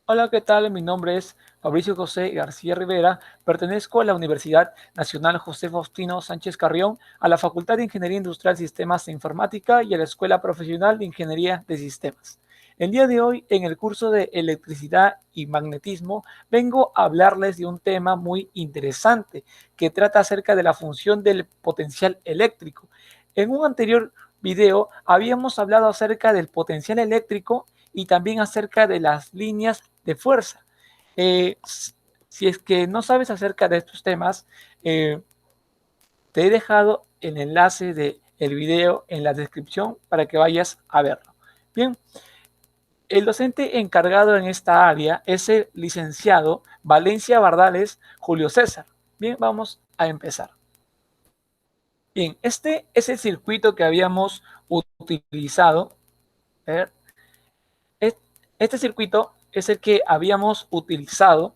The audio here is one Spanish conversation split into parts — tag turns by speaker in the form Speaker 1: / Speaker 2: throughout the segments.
Speaker 1: Hola, ¿qué tal? Mi nombre es Fabricio José García Rivera. Pertenezco a la Universidad Nacional José Faustino Sánchez Carrión, a la Facultad de Ingeniería Industrial, Sistemas e Informática y a la Escuela Profesional de Ingeniería de Sistemas. El día de hoy, en el curso de Electricidad y Magnetismo, vengo a hablarles de un tema muy interesante que trata acerca de la función del potencial eléctrico. En un anterior video habíamos hablado acerca del potencial eléctrico y también acerca de las líneas de fuerza. Eh, si es que no sabes acerca de estos temas, te he dejado el enlace del video en la descripción para que vayas a verlo. Bien, el docente encargado en esta área es el licenciado Valencia Bardales Julio César. Bien, vamos a empezar. Bien, este es el circuito que habíamos utilizado. A ver, este circuito es el que habíamos utilizado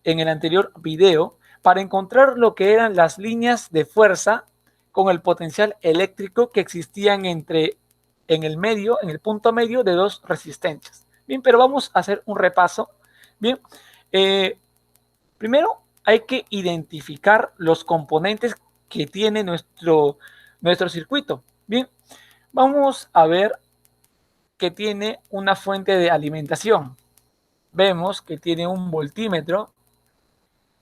Speaker 1: en el anterior video para encontrar lo que eran las líneas de fuerza con el potencial eléctrico que existían en el punto medio de dos resistencias. Bien, pero vamos a hacer un repaso. Bien, primero hay que identificar los componentes que tiene nuestro circuito. Bien, vamos a ver que tiene una fuente de alimentación. Vemos que tiene un voltímetro.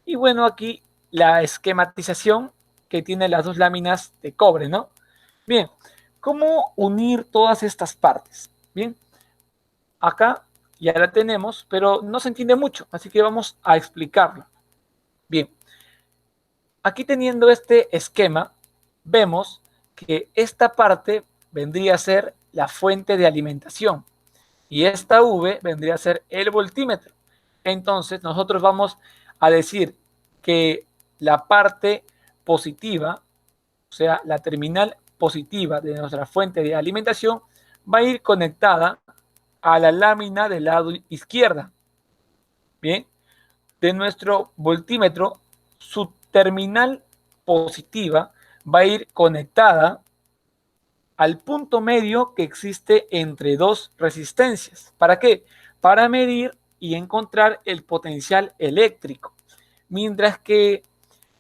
Speaker 1: Y bueno, aquí la esquematización que tiene las dos láminas de cobre, ¿no? Bien, ¿cómo unir todas estas partes? Bien, acá ya la tenemos, pero no se entiende mucho, así que vamos a explicarlo. Bien, aquí teniendo este esquema, vemos que esta parte vendría a ser la fuente de alimentación y esta V vendría a ser el voltímetro. Entonces, nosotros vamos a decir que la parte positiva, o sea, la terminal positiva de nuestra fuente de alimentación, va a ir conectada a la lámina del lado izquierda. Bien, de nuestro voltímetro, su terminal positiva va a ir conectada al punto medio que existe entre dos resistencias. ¿Para qué? Para medir y encontrar el potencial eléctrico. Mientras que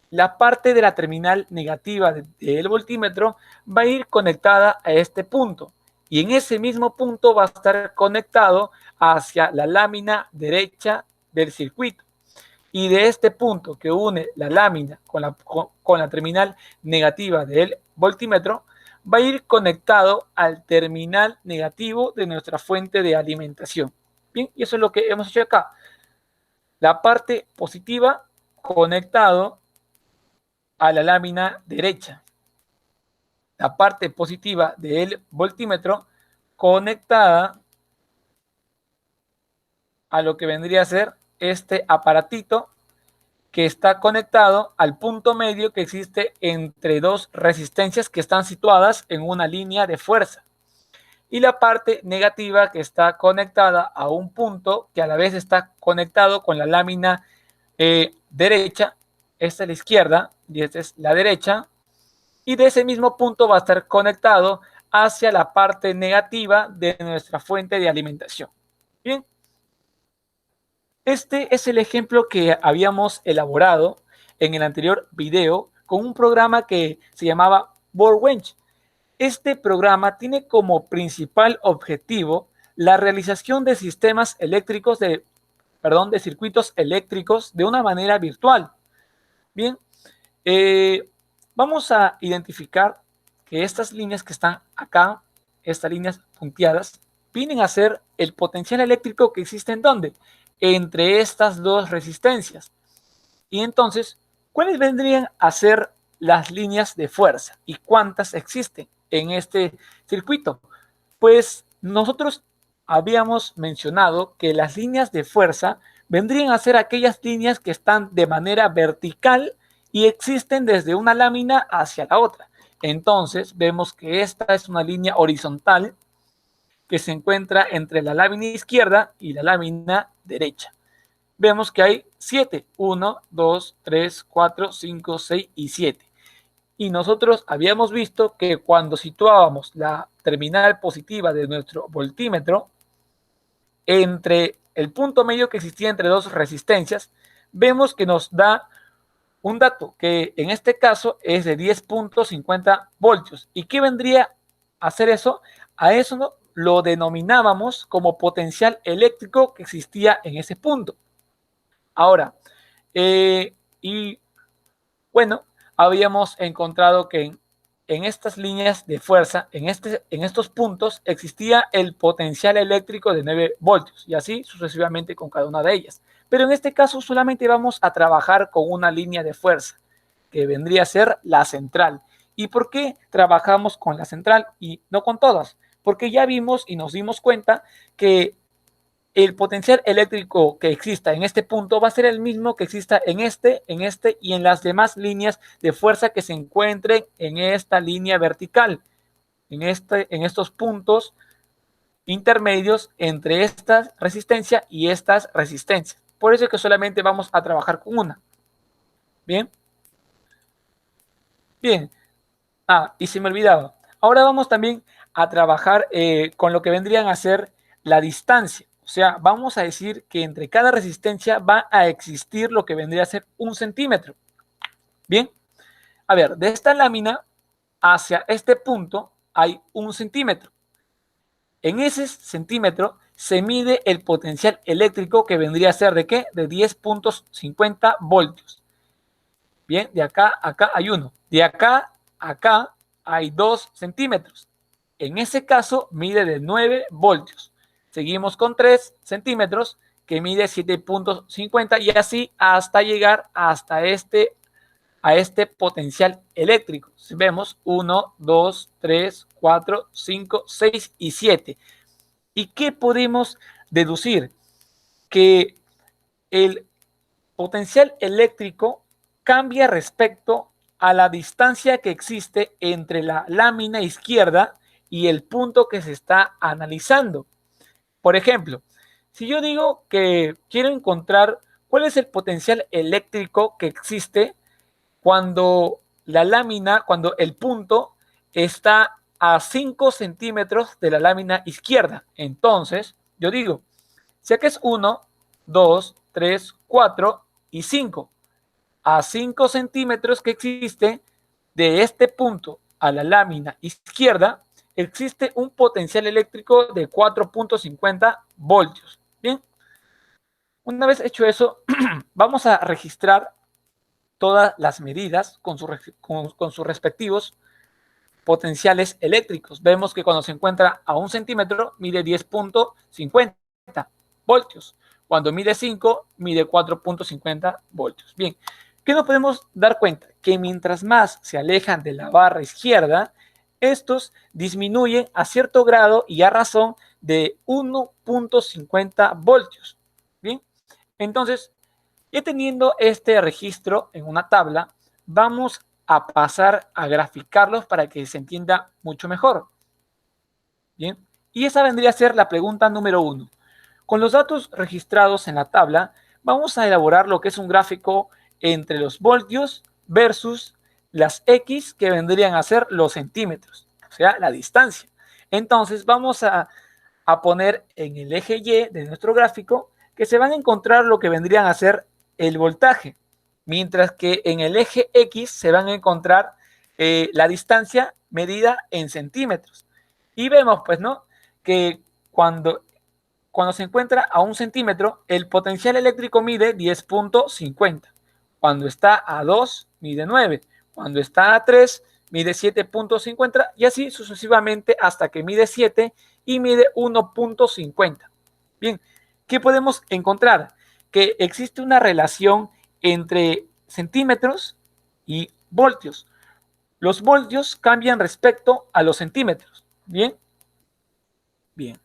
Speaker 1: la parte de la terminal negativa del voltímetro va a ir conectada a este punto. Y en ese mismo punto va a estar conectado hacia la lámina derecha del circuito. Y de este punto que une la lámina con la terminal negativa del voltímetro, va a ir conectado al terminal negativo de nuestra fuente de alimentación. Bien, y eso es lo que hemos hecho acá. La parte positiva conectado a la lámina derecha. La parte positiva del voltímetro conectada a lo que vendría a ser este aparatito que está conectado al punto medio que existe entre dos resistencias que están situadas en una línea de fuerza. Y la parte negativa que está conectada a un punto que a la vez está conectado con la lámina derecha. Esta es la izquierda y esta es la derecha. Y de ese mismo punto va a estar conectado hacia la parte negativa de nuestra fuente de alimentación. Bien. Este es el ejemplo que habíamos elaborado en el anterior video con un programa que se llamaba Workbench. Este programa tiene como principal objetivo la realización de sistemas eléctricos de circuitos eléctricos de una manera virtual. Bien, vamos a identificar que estas líneas que están acá, estas líneas punteadas, vienen a ser el potencial eléctrico que existe en ¿dónde? Entre estas dos resistencias. Y entonces, ¿cuáles vendrían a ser las líneas de fuerza y cuántas existen en este circuito? Pues nosotros habíamos mencionado que las líneas de fuerza vendrían a ser aquellas líneas que están de manera vertical y existen desde una lámina hacia la otra. Entonces, vemos que esta es una línea horizontal que se encuentra entre la lámina izquierda y la lámina derecha. Vemos que hay 7, 1, 2, 3, 4, 5, 6 y 7. Y nosotros habíamos visto que cuando situábamos la terminal positiva de nuestro voltímetro, entre el punto medio que existía entre dos resistencias, vemos que nos da un dato que en este caso es de 10.50 voltios. ¿Y qué vendría a hacer eso? A eso no, lo denominábamos como potencial eléctrico que existía en ese punto. Ahora, y bueno, habíamos encontrado que en estas líneas de fuerza, en estos puntos, existía el potencial eléctrico de 9 voltios y así sucesivamente con cada una de ellas. Pero en este caso solamente vamos a trabajar con una línea de fuerza, que vendría a ser la central. ¿Y por qué trabajamos con la central y no con todas? Porque ya vimos y nos dimos cuenta que el potencial eléctrico que exista en este punto va a ser el mismo que exista en este y en las demás líneas de fuerza que se encuentren en esta línea vertical, en estos puntos intermedios entre esta resistencia y estas resistencias. Por eso es que solamente vamos a trabajar con una. Bien. Bien. Y se me olvidaba. Ahora vamos también a trabajar con lo que vendrían a ser la distancia. O sea, vamos a decir que entre cada resistencia va a existir lo que vendría a ser 1 centímetro. Bien, a ver, de esta lámina hacia este punto hay 1 centímetro. En ese centímetro se mide el potencial eléctrico que vendría a ser ¿de qué? De 10.50 voltios. Bien, de acá a acá hay 1. De acá a acá hay 2 centímetros. En ese caso mide de 9 voltios. Seguimos con 3 centímetros que mide 7.50 y así hasta llegar hasta a este potencial eléctrico. Si vemos 1, 2, 3, 4, 5, 6 y 7. ¿Y qué podemos deducir? Que el potencial eléctrico cambia respecto a la distancia que existe entre la lámina izquierda y el punto que se está analizando. Por ejemplo, si yo digo que quiero encontrar cuál es el potencial eléctrico que existe cuando la lámina, cuando el punto está a 5 centímetros de la lámina izquierda, entonces yo digo, si aquí es 1, 2, 3, 4 y 5, a 5 centímetros que existe de este punto a la lámina izquierda, existe un potencial eléctrico de 4.50 voltios. Bien, una vez hecho eso, vamos a registrar todas las medidas con sus respectivos potenciales eléctricos. Vemos que cuando se encuentra a 1 centímetro, mide 10.50 voltios. Cuando mide 5, mide 4.50 voltios. Bien, ¿qué nos podemos dar cuenta? Que mientras más se alejan de la barra izquierda, estos disminuyen a cierto grado y a razón de 1.50 voltios. Bien, entonces, ya teniendo este registro en una tabla, vamos a pasar a graficarlos para que se entienda mucho mejor. Bien, y esa vendría a ser la pregunta número 1. Con los datos registrados en la tabla, vamos a elaborar lo que es un gráfico entre los voltios versus las X que vendrían a ser los centímetros, o sea, la distancia. Entonces vamos a poner en el eje Y de nuestro gráfico que se van a encontrar lo que vendrían a ser el voltaje, mientras que en el eje X se van a encontrar la distancia medida en centímetros. Y vemos, pues, ¿no? Que cuando se encuentra a 1 centímetro, el potencial eléctrico mide 10.50. Cuando está a 2, mide 9. Cuando está a 3, mide 7.50 y así sucesivamente hasta que mide 7 y mide 1.50. Bien, ¿qué podemos encontrar? Que existe una relación entre centímetros y voltios. Los voltios cambian respecto a los centímetros. Bien. Bien.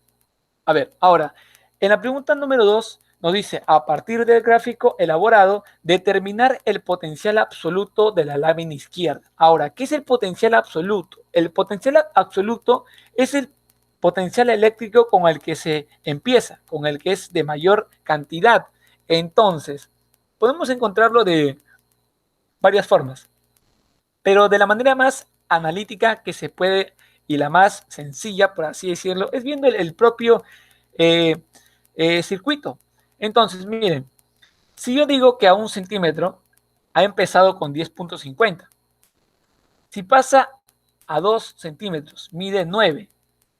Speaker 1: A ver, ahora, en la pregunta número 2 nos dice, a partir del gráfico elaborado, determinar el potencial absoluto de la lámina izquierda. Ahora, ¿qué es el potencial absoluto? El potencial absoluto es el potencial eléctrico con el que se empieza, con el que es de mayor cantidad. Entonces, podemos encontrarlo de varias formas, pero de la manera más analítica que se puede y la más sencilla, por así decirlo, es viendo el propio circuito. Entonces, miren, si yo digo que a 1 centímetro ha empezado con 10.50, si pasa a 2 centímetros, mide 9.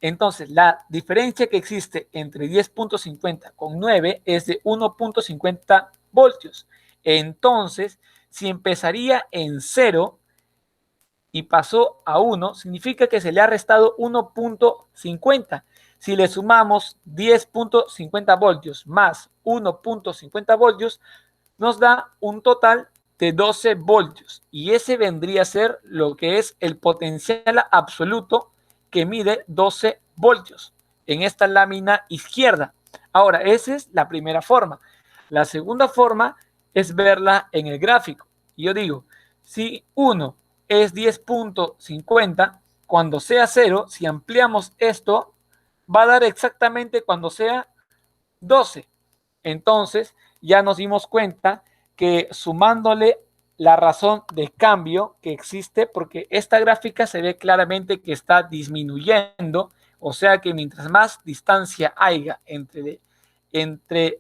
Speaker 1: Entonces, la diferencia que existe entre 10.50 con 9 es de 1.50 voltios. Entonces, si empezaría en 0 y pasó a 1, significa que se le ha restado 1.50. Si le sumamos 10.50 voltios más 1.50 voltios, nos da un total de 12 voltios. Y ese vendría a ser lo que es el potencial absoluto que mide 12 voltios en esta lámina izquierda. Ahora, esa es la primera forma. La segunda forma es verla en el gráfico. Y yo digo, si 1 es 10.50, cuando sea 0, si ampliamos esto, va a dar exactamente cuando sea 12. Entonces, ya nos dimos cuenta que sumándole la razón de cambio que existe, porque esta gráfica se ve claramente que está disminuyendo, o sea que mientras más distancia haya entre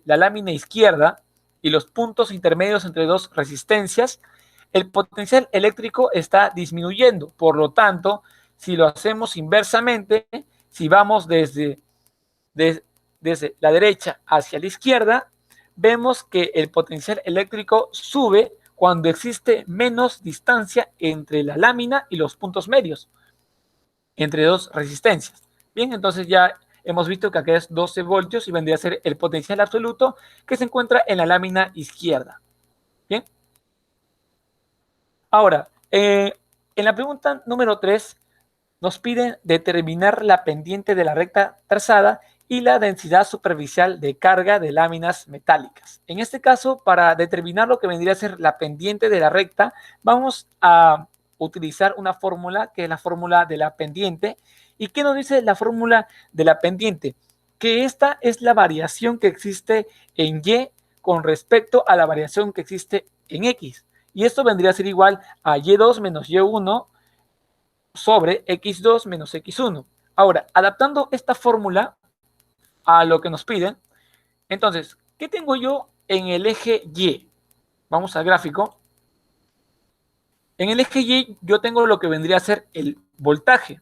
Speaker 1: la lámina izquierda y los puntos intermedios entre dos resistencias, el potencial eléctrico está disminuyendo. Por lo tanto, si lo hacemos inversamente, si vamos desde la derecha hacia la izquierda, vemos que el potencial eléctrico sube cuando existe menos distancia entre la lámina y los puntos medios, entre dos resistencias. Bien, entonces ya hemos visto que acá es 12 voltios y vendría a ser el potencial absoluto que se encuentra en la lámina izquierda. Bien. Ahora, en la pregunta número 3 nos piden determinar la pendiente de la recta trazada y la densidad superficial de carga de láminas metálicas. En este caso, para determinar lo que vendría a ser la pendiente de la recta, vamos a utilizar una fórmula que es la fórmula de la pendiente. ¿Y qué nos dice la fórmula de la pendiente? Que esta es la variación que existe en Y con respecto a la variación que existe en X. Y esto vendría a ser igual a Y2 menos Y1 sobre X2 menos X1. Ahora, adaptando esta fórmula a lo que nos piden, entonces, ¿qué tengo yo en el eje Y? Vamos al gráfico. En el eje Y yo tengo lo que vendría a ser el voltaje.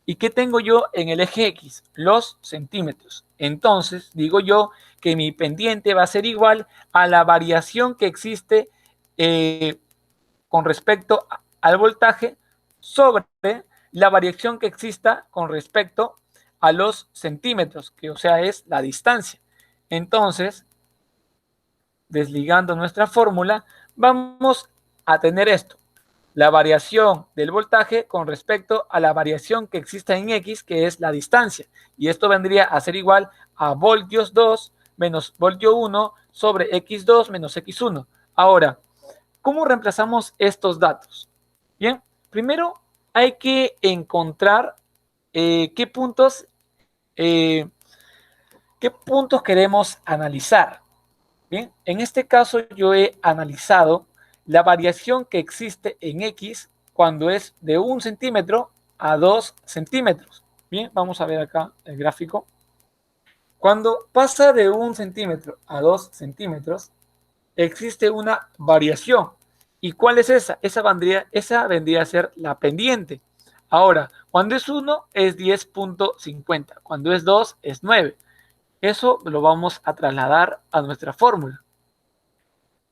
Speaker 1: ¿Y qué tengo yo en el eje X? Los centímetros. Entonces, digo yo que mi pendiente va a ser igual a la variación que existe con respecto al voltaje sobre la variación que exista con respecto a los centímetros, que o sea es la distancia. Entonces, desligando nuestra fórmula, vamos a tener esto. La variación del voltaje con respecto a la variación que exista en X, que es la distancia. Y esto vendría a ser igual a voltios 2 menos voltio 1 sobre X2 menos X1. Ahora, ¿cómo reemplazamos estos datos? Bien, primero hay que encontrar qué puntos queremos analizar. Bien, en este caso yo he analizado la variación que existe en X cuando es de 1 centímetro a 2 centímetros. Bien, vamos a ver acá el gráfico. Cuando pasa de 1 centímetro a 2 centímetros, existe una variación. ¿Y cuál es esa? Esa vendría a ser la pendiente. Ahora, cuando es 1 es 10.50, cuando es 2 es 9. Eso lo vamos a trasladar a nuestra fórmula.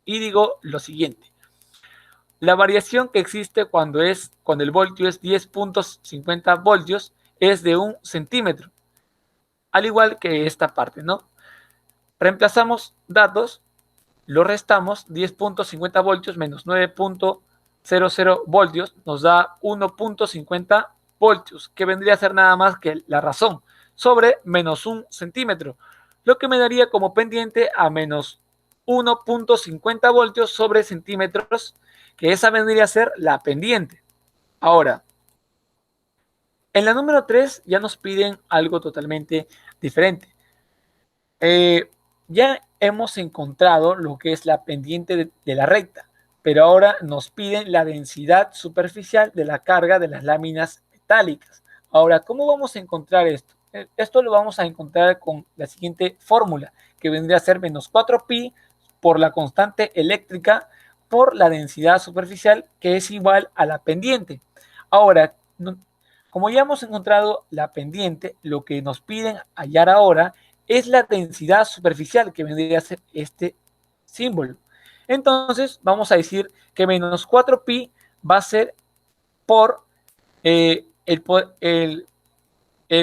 Speaker 1: Y digo lo siguiente. La variación que existe cuando el voltio es 10.50 voltios es de 1 centímetro. Al igual que esta parte, ¿no? Reemplazamos datos, lo restamos, 10.50 voltios menos 9.00 voltios nos da 1.50 voltios, que vendría a ser nada más que la razón, sobre menos 1 centímetro, lo que me daría como pendiente a menos 1.50 voltios sobre centímetros, que esa vendría a ser la pendiente. Ahora, en la número 3 ya nos piden algo totalmente diferente. Ya hemos encontrado lo que es la pendiente de la recta, pero ahora nos piden la densidad superficial de la carga de las láminas metálicas. Ahora, ¿cómo vamos a encontrar esto? Esto lo vamos a encontrar con la siguiente fórmula, que vendría a ser menos 4pi por la constante eléctrica por la densidad superficial, que es igual a la pendiente. Ahora, como ya hemos encontrado la pendiente, lo que nos piden hallar ahora es la densidad superficial, que vendría a ser este símbolo. Entonces, vamos a decir que menos 4pi va a ser por el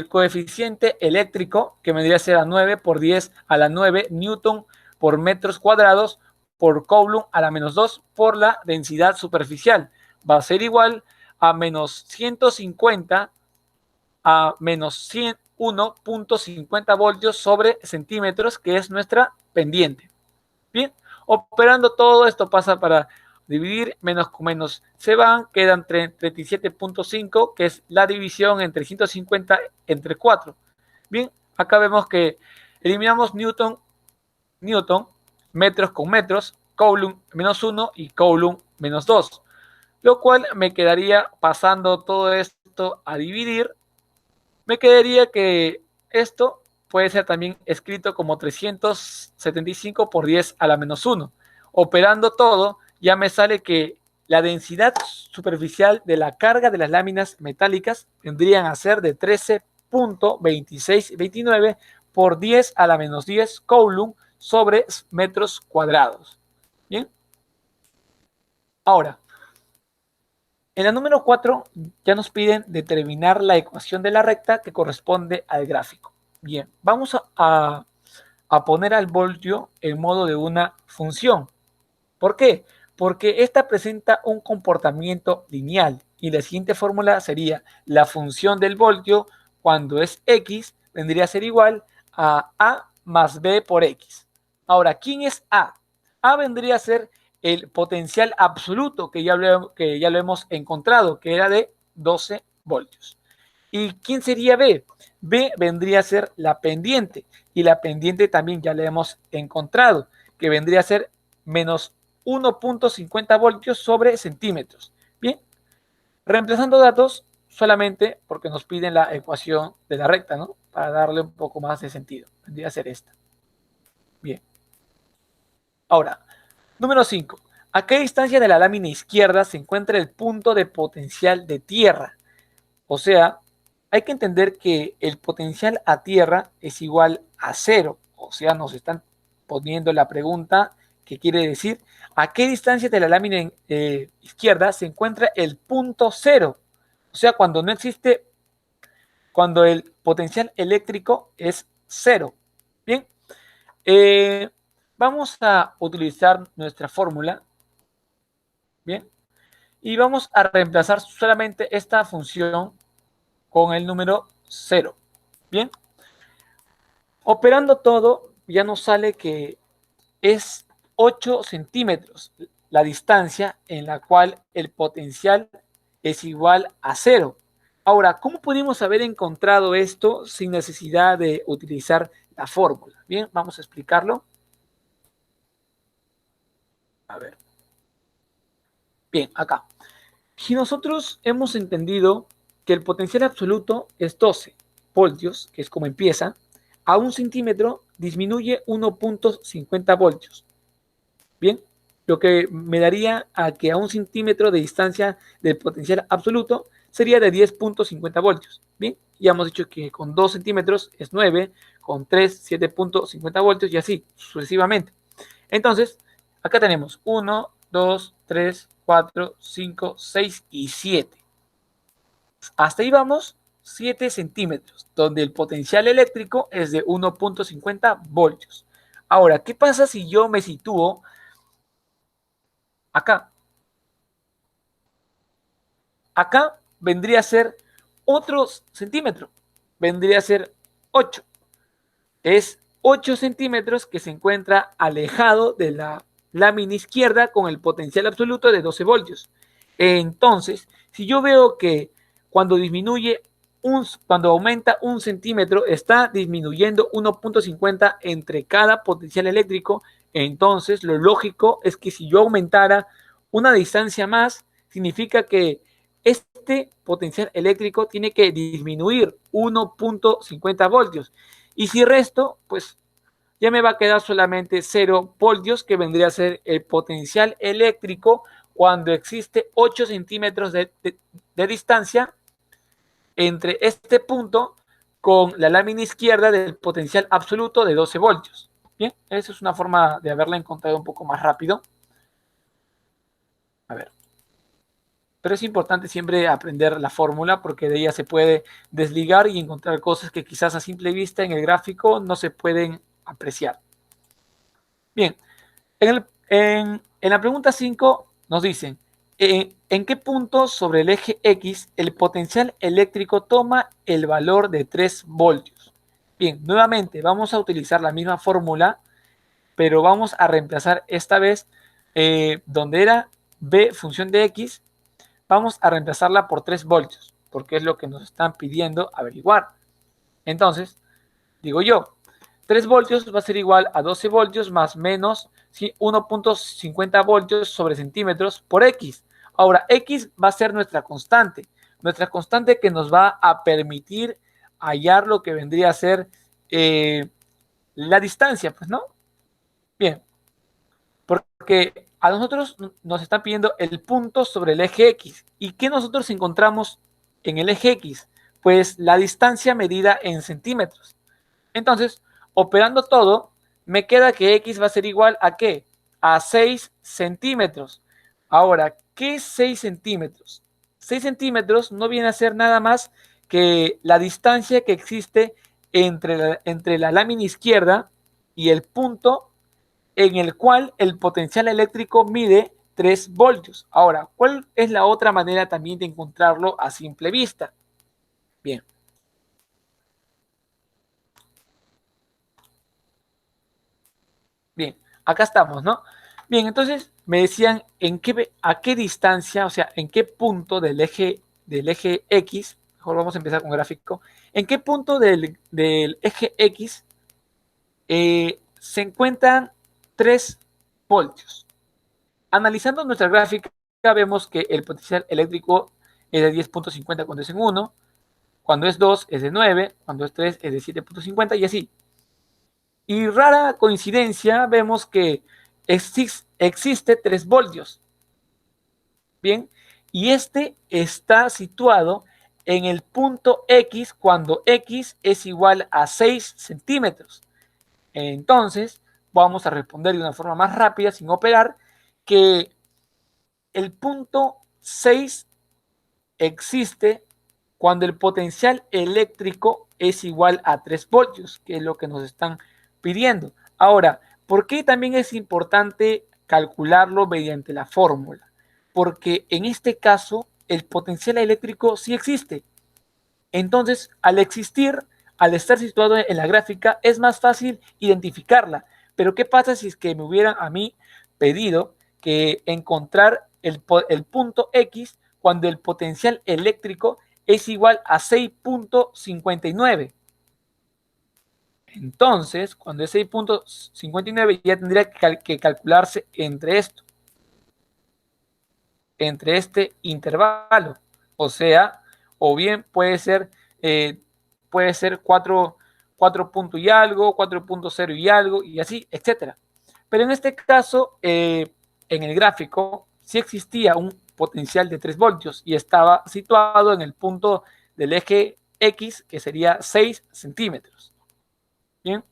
Speaker 1: coeficiente eléctrico, que vendría a ser a 9 por 10 a la 9 newton por metros cuadrados por Coulomb a la menos 2 por la densidad superficial. Va a ser igual a menos 150 a menos 101.50 voltios sobre centímetros, que es nuestra pendiente. Bien, operando todo esto pasa para dividir, menos con menos se van, quedan 37.5, que es la división entre 150 entre 4. Bien, acá vemos que eliminamos Newton, metros con metros, Coulomb menos 1 y Coulomb menos 2, lo cual me quedaría, pasando todo esto a dividir, me quedaría que esto puede ser también escrito como 375 por 10 a la menos 1. Operando todo, ya me sale que la densidad superficial de la carga de las láminas metálicas tendrían a ser de 13.2629 por 10 a la menos 10 Coulomb sobre metros cuadrados. Bien. Ahora, en la número 4 ya nos piden determinar la ecuación de la recta que corresponde al gráfico. Bien, vamos a poner al voltio en modo de una función. ¿Por qué? Porque esta presenta un comportamiento lineal y la siguiente fórmula sería la función del voltio cuando es x vendría a ser igual a más b por x. Ahora, ¿quién es A? A vendría a ser el potencial absoluto que ya lo hemos encontrado, que era de 12 voltios. ¿Y quién sería B? B vendría a ser la pendiente, y la pendiente también ya la hemos encontrado, que vendría a ser menos 1.50 voltios sobre centímetros. Bien, reemplazando datos solamente porque nos piden la ecuación de la recta, ¿no? Para darle un poco más de sentido. Vendría a ser esta. Bien. Ahora, número 5. ¿A qué distancia de la lámina izquierda se encuentra el punto de potencial de tierra? O sea, hay que entender que el potencial a tierra es igual a 0. O sea, nos están poniendo la pregunta que quiere decir a qué distancia de la lámina izquierda se encuentra el punto 0. O sea, cuando no existe, cuando el potencial eléctrico es 0. Bien, vamos a utilizar nuestra fórmula. Bien, y vamos a reemplazar solamente esta función con el número 0. Bien, operando todo, ya nos sale que es 8 centímetros la distancia en la cual el potencial es igual a 0. Ahora, ¿cómo pudimos haber encontrado esto sin necesidad de utilizar la fórmula? Bien, vamos a explicarlo. A ver. Bien, acá. Si nosotros hemos entendido que el potencial absoluto es 12 voltios, que es como empieza, a 1 centímetro disminuye 1.50 voltios. Bien, lo que me daría a que a 1 centímetro de distancia del potencial absoluto sería de 10.50 voltios. Bien, ya hemos dicho que con 2 centímetros es 9, con 3, 7.50 voltios y así sucesivamente. Entonces, acá tenemos 1, 2, 3, 4, 5, 6 y 7. Hasta ahí vamos, 7 centímetros, donde el potencial eléctrico es de 1.50 voltios. Ahora, ¿qué pasa si yo me sitúo acá? Acá vendría a ser otro centímetro, vendría a ser 8. Es 8 centímetros que se encuentra alejado de la lámina izquierda con el potencial absoluto de 12 voltios. Entonces, si yo veo que cuando cuando aumenta 1 centímetro, está disminuyendo 1.50 entre cada potencial eléctrico, entonces lo lógico es que si yo aumentara una distancia más, significa que este potencial eléctrico tiene que disminuir 1.50 voltios. Y si resto, pues ya me va a quedar solamente 0 voltios, que vendría a ser el potencial eléctrico cuando existe 8 centímetros de distancia entre este punto con la lámina izquierda del potencial absoluto de 12 voltios. Bien, esa es una forma de haberla encontrado un poco más rápido. A ver. Pero es importante siempre aprender la fórmula porque de ella se puede desligar y encontrar cosas que quizás a simple vista en el gráfico no se pueden apreciar. Bien, en la pregunta 5 nos dicen, ¿en qué punto sobre el eje X el potencial eléctrico toma el valor de 3 voltios? Bien, nuevamente vamos a utilizar la misma fórmula, pero vamos a reemplazar esta vez donde era B función de X, vamos a reemplazarla por 3 voltios, porque es lo que nos están pidiendo averiguar. Entonces, digo yo, 3 voltios va a ser igual a 12 voltios más menos 1.50 voltios sobre centímetros por X. Ahora, X va a ser nuestra constante que nos va a permitir hallar lo que vendría a ser la distancia, pues, ¿no? Bien, porque a nosotros nos están pidiendo el punto sobre el eje X. ¿Y qué nosotros encontramos en el eje X? Pues la distancia medida en centímetros. Entonces, operando todo, me queda que X va a ser igual a ¿qué? A 6 centímetros. Ahora, ¿qué es 6 centímetros? 6 centímetros no viene a ser nada más que la distancia que existe entre la lámina izquierda y el punto en el cual el potencial eléctrico mide 3 voltios. Ahora, ¿cuál es la otra manera también de encontrarlo a simple vista? Bien. Bien, acá estamos, ¿no? Bien, entonces me decían a qué distancia, o sea, en qué punto del eje X, mejor vamos a empezar con gráfico, en qué punto del eje X se encuentran 3 voltios. Analizando nuestra gráfica, vemos que el potencial eléctrico es de 10.50 cuando es en 1, cuando es 2 es de 9, cuando es 3 es de 7.50 y así. Y rara coincidencia, vemos que existe 3 voltios. Bien, y este está situado en el punto X cuando X es igual a 6 centímetros. Entonces, vamos a responder de una forma más rápida, sin operar, que el punto 6 existe cuando el potencial eléctrico es igual a 3 voltios, que es lo que nos están pidiendo. Ahora, ¿por qué también es importante calcularlo mediante la fórmula? Porque en este caso el potencial eléctrico sí existe. Entonces, al existir, al estar situado en la gráfica, es más fácil identificarla. Pero ¿qué pasa si es que me hubieran a mí pedido que encontrar el punto X cuando el potencial eléctrico es igual a 6.59? Entonces, cuando es 6.59 ya tendría que calcularse entre esto, entre este intervalo. O sea, o bien puede ser 4 puntos y algo, 4.0 y algo, y así, etcétera. Pero en este caso, en el gráfico, sí existía un potencial de 3 voltios y estaba situado en el punto del eje X, que sería 6 centímetros. Bien.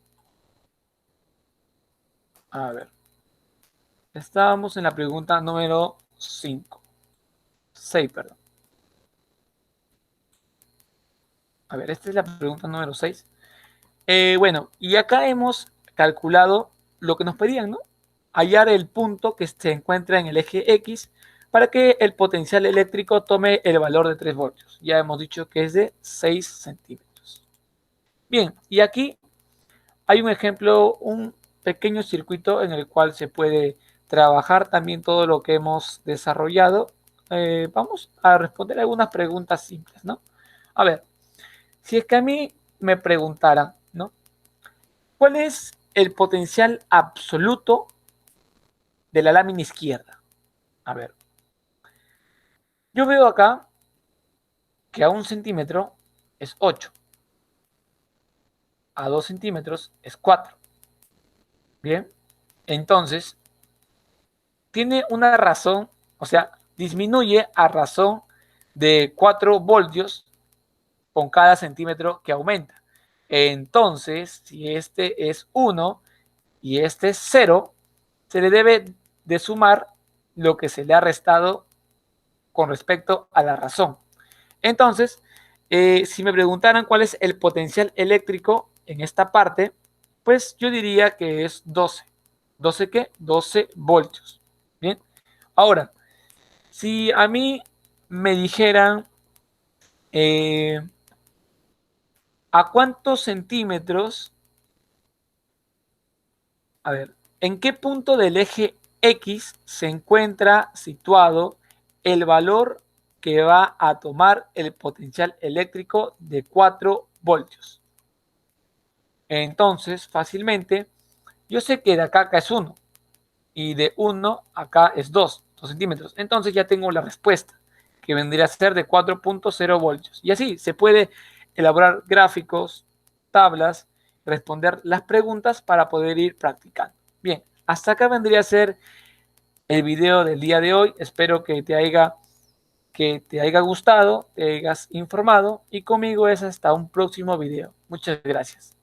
Speaker 1: A ver. Estábamos en la pregunta número 5. 6, perdón. A ver, esta es la pregunta número 6. Bueno, y acá hemos calculado lo que nos pedían, ¿no? Hallar el punto que se encuentra en el eje X para que el potencial eléctrico tome el valor de 3 voltios. Ya hemos dicho que es de 6 centímetros. Bien, y aquí hay un ejemplo, un pequeño circuito en el cual se puede trabajar también todo lo que hemos desarrollado. Vamos a responder algunas preguntas simples, ¿no? A ver, si es que a mí me preguntaran, ¿no? ¿Cuál es el potencial absoluto de la lámina izquierda? A ver, yo veo acá que a 1 centímetro es 8. A 2 centímetros es 4. Bien, entonces tiene una razón, o sea, disminuye a razón de 4 voltios con cada centímetro que aumenta. Entonces, si este es 1 y este es 0, se le debe de sumar lo que se le ha restado con respecto a la razón. Entonces, si me preguntaran cuál es el potencial eléctrico en esta parte, pues yo diría que es 12. ¿12 qué? 12 voltios. Bien. Ahora, si a mí me dijeran a cuántos centímetros, a ver, ¿en qué punto del eje X se encuentra situado el valor que va a tomar el potencial eléctrico de 4 voltios? Entonces, fácilmente, yo sé que de acá es 1 y de 1 acá es 2 centímetros. Entonces ya tengo la respuesta, que vendría a ser de 4.0 voltios. Y así se puede elaborar gráficos, tablas, responder las preguntas para poder ir practicando. Bien, hasta acá vendría a ser el video del día de hoy. Espero que te haya gustado, te hayas informado y conmigo es hasta un próximo video. Muchas gracias.